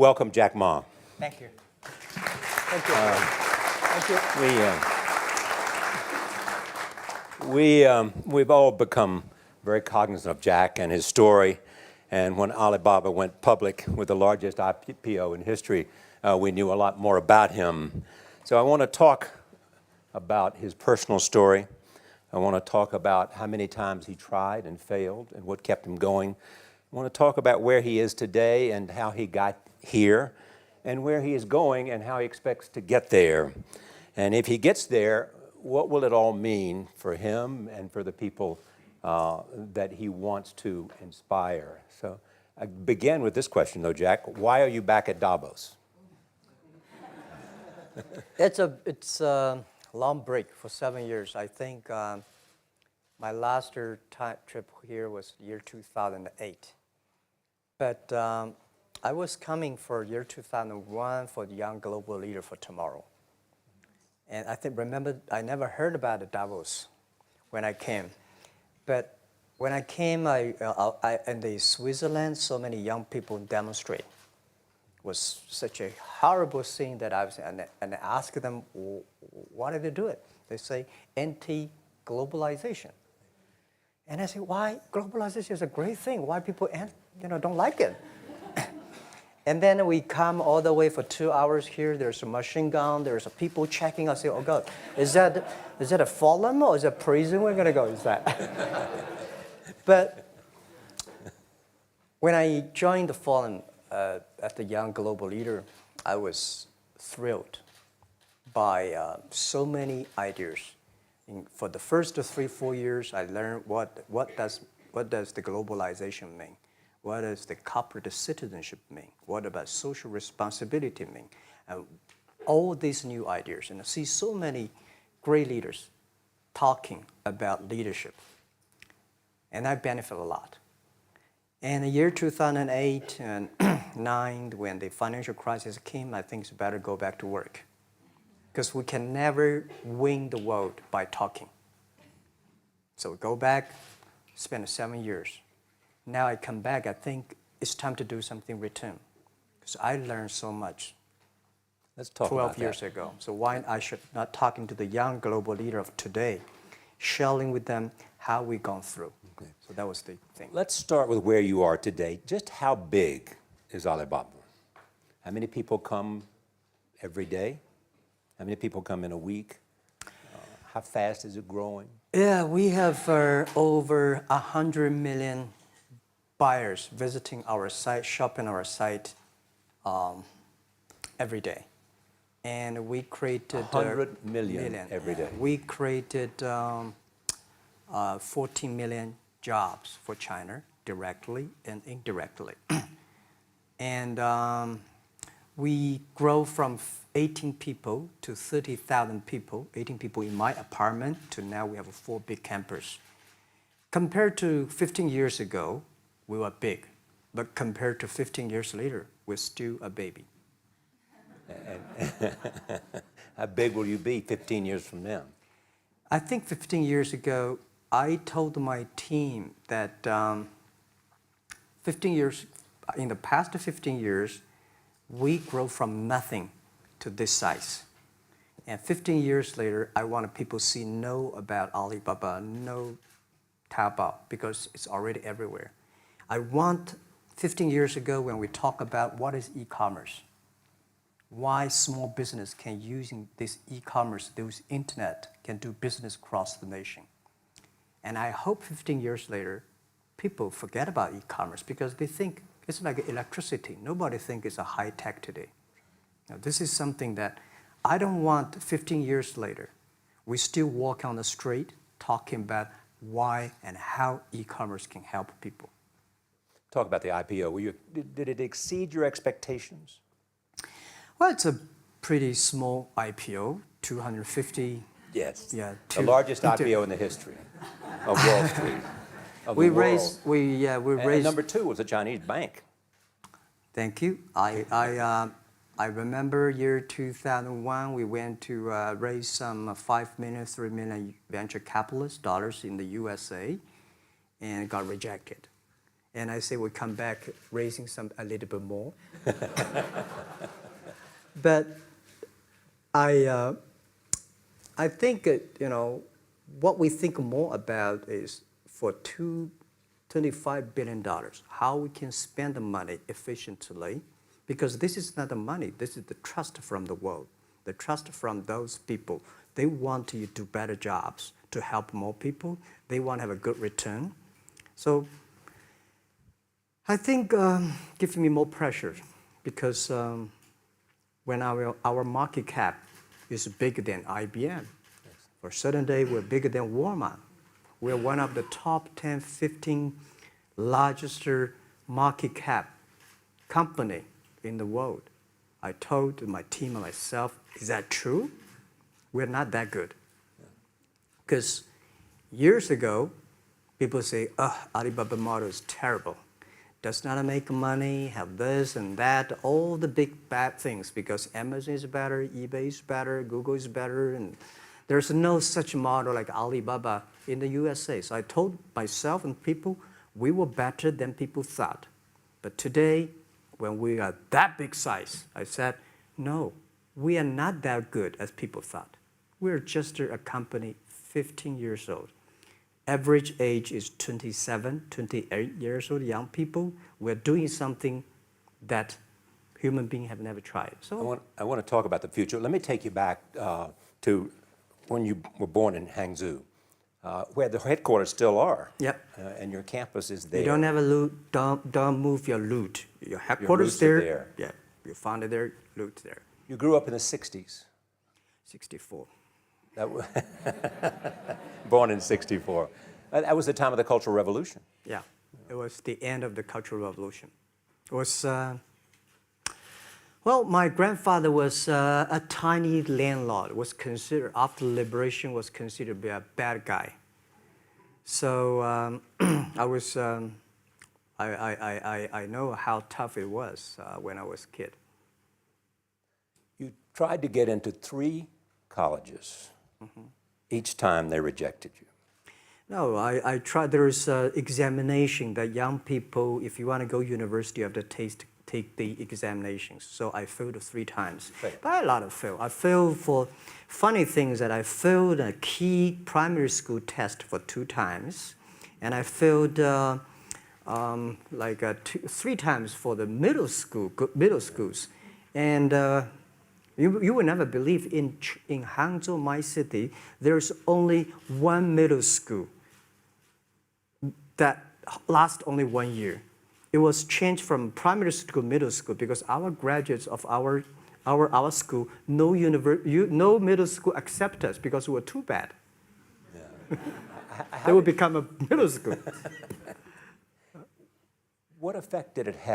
welcome Jack Ma. Thank you. Thank you. Thank you. We've all become very cognizant of Jack and his story. And when Alibaba went public with the largest IPO in history, we knew a lot more about him. So I want to talk about his personal story. I want to talk about how many times he tried and failed and what kept him going. I want to talk about where he is today and how he got here, and where he is going and how he expects to get there. And if he gets there, what will it all mean for him and for the people that he wants to inspire? So I begin with this question, though, Jack. Why are you back at Davos? It's a long break for 7 years. I think my last trip here was year 2008. But I was coming for year 2001 for the Young Global Leader for Tomorrow. And remember, I never heard about the Davos when I came. But when I came, in the Switzerland, so many young people demonstrate. It was such a horrible scene that I asked them, why did they do it? They say, anti-globalization. And I say, why? Globalization is a great thing. Why people don't like it? And then we come all the way for 2 hours here. There's a machine gun. There's people checking. I say, oh God, is that a forum or is that prison we're going to go? Is that? But when I joined the forum at the Young Global Leader, I was thrilled by so many ideas. For the first 3-4 years, I learned what does the globalization mean? What does the corporate citizenship mean? What about social responsibility mean? All these new ideas, and I see so many great leaders talking about leadership, and I benefit a lot. And the year 2008 and 2009, when the financial crisis came, I think it's better to go back to work, because we can never win the world by talking. So we go back, spend 7 years. Now I come back, I think it's time to do something return, because I learned so much. Let's talk 12 years ago. So why I should not talking to the young global leader of today, sharing with them how we've gone through. Okay. So that was the thing. Let's start with where you are today. Just how big is Alibaba? How many people come every day? How many people come in a week? How fast is it growing? Yeah, we have over 100 million buyers visiting our site, shopping our site every day. And we created 100 million every day. We created 14 million jobs for China, directly and indirectly. And we grow from 18 people to 30,000 people, 18 people in my apartment, to now we have 4 big campus. Compared to 15 years ago, we were big, but compared to 15 years later, we're still a baby. How big will you be 15 years from now? I think 15 years ago, I told my team that in the past 15 years, we grow from nothing to this size. And 15 years later, I want people to know about Alibaba, know Taobao, because it's already everywhere. I want 15 years ago when we talk about what is e-commerce, why small business can using this e-commerce, this internet, can do business across the nation. And I hope 15 years later, people forget about e-commerce because they think it's like electricity. Nobody thinks it's a high tech today. Now, this is something that I don't want 15 years later, we still walk on the street talking about why and how e-commerce can help people. Talk about the IPO. Did it exceed your expectations? Well, it's a pretty small IPO, 250. Yes. Yeah. The largest IPO in the history of Wall Street. We raised. And number 2 was a Chinese bank. Thank you. I remember year 2001. We went to raise some 5 million, 3 million venture capitalist dollars in the USA, and got rejected. And I say we come back raising a little bit more. But I think, what we think more about is for $25 billion, how we can spend the money efficiently, because this is not the money, this is the trust from the world, the trust from those people. They want to do better jobs to help more people. They want to have a good return. So I think gives me more pressure because when our market cap is bigger than IBM, for a certain day we're bigger than Walmart. We're one of the top 10, 15 largest market cap company in the world. I told my team and myself, is that true? We're not that good. Because years ago, people say, Alibaba model is terrible. Does not make money, have this and that, all the big bad things, because Amazon is better, eBay is better, Google is better, and there's no such model like Alibaba in the USA. So I told myself and people, we were better than people thought. But today, when we are that big size, I said, no, we are not that good as people thought. We're just a company 15 years old. Average age is 27, 28 years old, young people. We're doing something that human beings have never tried. So I want to talk about the future. Let me take you back to when you were born in Hangzhou, where the headquarters still are. Yep. And your campus is there. You don't have a loot, don't move your loot. Your headquarters roots are there. Yeah, you found it there, loot there. You grew up in the 60s. 64. Born in 64. That was the time of the Cultural Revolution. Yeah, it was the end of the Cultural Revolution. It was, well, my grandfather was a tiny landlord, was considered, after liberation, was considered to be a bad guy. So I know how tough it was when I was a kid. You tried to get into 3 colleges. Each time they rejected you. No, I tried. There is an examination that young people, if you want to go to university, you have to take the examinations. So I failed 3 times. Right. But a lot of fail. I failed for funny things that I failed a key primary school test for 2 times. And I failed 3 times for the middle schools. And you will never believe in Hangzhou, my city, there's only 1 middle school that lasts only 1 year. It was changed from primary school to middle school because our graduates of our school, no middle school accept us because we were too bad. Yeah. They would become a middle school. What effect did it have?